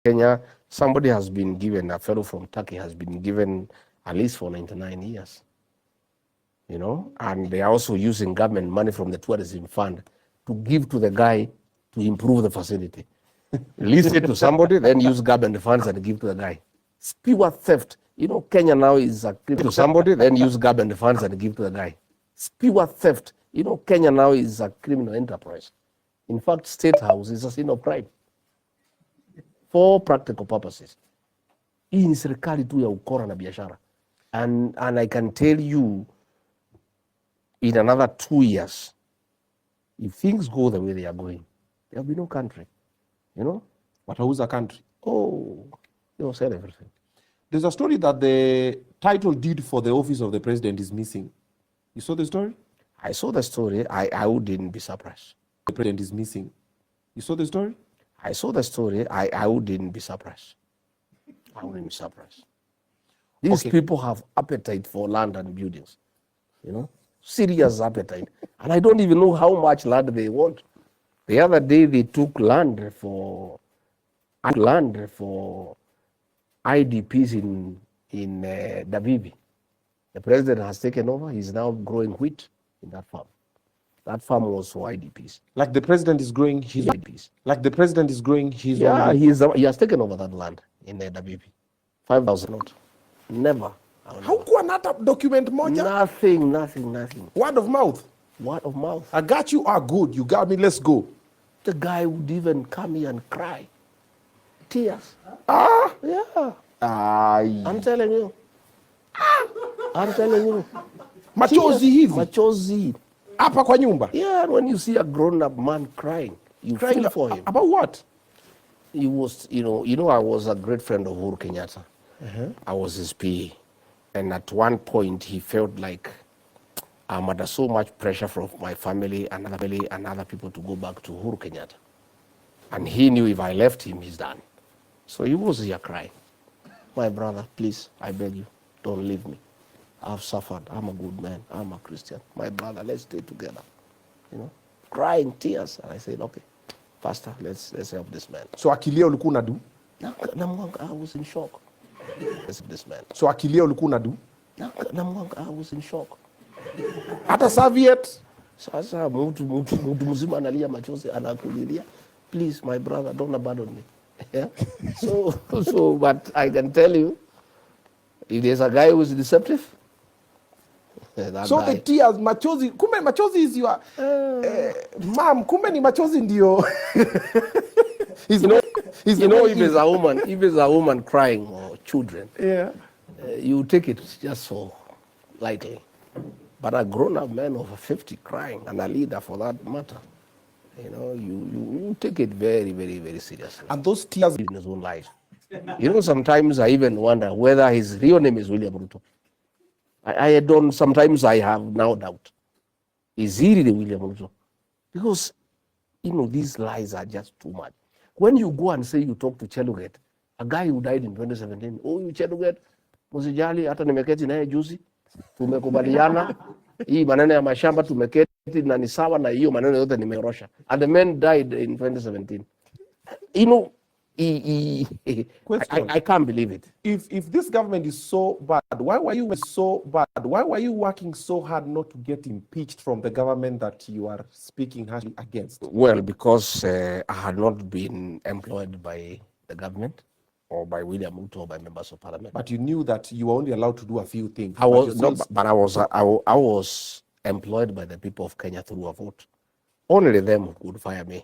Kenya, somebody has been given, a fellow from Turkey has been given a lease for 99 years. You know, and they are also using government money from the tourism fund to give to the guy to improve the facility. Lease it to somebody, then use government funds and give to the guy. It's pure theft. You know, Kenya now is a to somebody, then use government funds and give to the guy. It's pure theft. You know, Kenya now is a criminal enterprise. In fact, State House is a sin of crime for practical purposes. Hii ni serikali tu ya ukora na biashara. And I can tell you, in another 2 years, if things go the way they are going, there will be no country. You know? But who's a country? Oh, they will sell everything. There's a story that the title deed for the office of the president is missing. You saw the story? I saw the story. I wouldn't be surprised. The president is missing. You saw the story? I saw the story. I wouldn't be surprised. I wouldn't be surprised. These people have appetite for land and buildings. You know? Serious appetite. And I don't even know how much land they want. The other day they took land for IDPs in Davibi. The president has taken over. He's now growing wheat in that farm. That farm was for IDPs. Like the president is growing his IDPs. Like the president is growing his Yeah, own. he has taken over that land in Davibi. 5,000 not. Never. How can that document moja? Nothing. Word of mouth. Word of mouth. I got you. Ah, good. You got me. Let's go. The guy would even come here and cry. Tears. Ah. Yeah. Aye. I'm telling you. I'm telling you. Machozi hivi. Machozi. Hapa kwa nyumba. Yeah, when you see a grown-up man crying, you Crying feel for him. About what? He was, you know, I was a great friend of Uhuru Kenyatta. I was his PA. And at one point, he felt like I'm under so much pressure from my family and other people to go back to Uhuru Kenyatta. And he knew if I left him, he's done. So he was here crying. My brother, please, I beg you, don't leave me. I've suffered. I'm a good man. I'm a Christian. My brother, let's stay together. You know, crying tears. And I said, okay, Pastor, let's help this man. So akilia ulikuwa unadu? I was in shock. Let's help this man. So akilia ulikuwa unadu? I was in shock. Hata Soviet. Sasa mtu mzima analia machozi anakulilia. Please, my brother, don't abandon me. Yeah. So, but I can tell you, if there's a guy who's deceptive, so guy. The tears, machozi, kumbe machozi is your mom, kumbe ni machozi ndio. You know, if there's a woman crying or children, yeah, you take it just so lightly. But a grown-up man over 50 crying, and a leader for that matter, you know, you take it very, very, very seriously. And those tears in his own life. You know, sometimes I even wonder whether his real name is William Ruto. I don't, sometimes I have now doubt. Is he really William Ruto? Because, you know, these lies are just too much. When you go and say you talk to Cheluget, a guy who died in 2017, oh, you Cheluget, msijali, hata nimeketi naye juzi, tumekubaliana, hii maneno ya mashamba tumeketi na ni sawa na hiyo maneno yote nimeorosha. And the man died in 2017. You know, I can't believe it. If this government is so bad, why were you so bad? Why were you working so hard not to get impeached from the government that you are speaking against? Well, because I had not been employed by the government or by William Ruto or by members of parliament. But you knew that you were only allowed to do a few things. I was employed by the people of Kenya through a vote. Only them could fire me.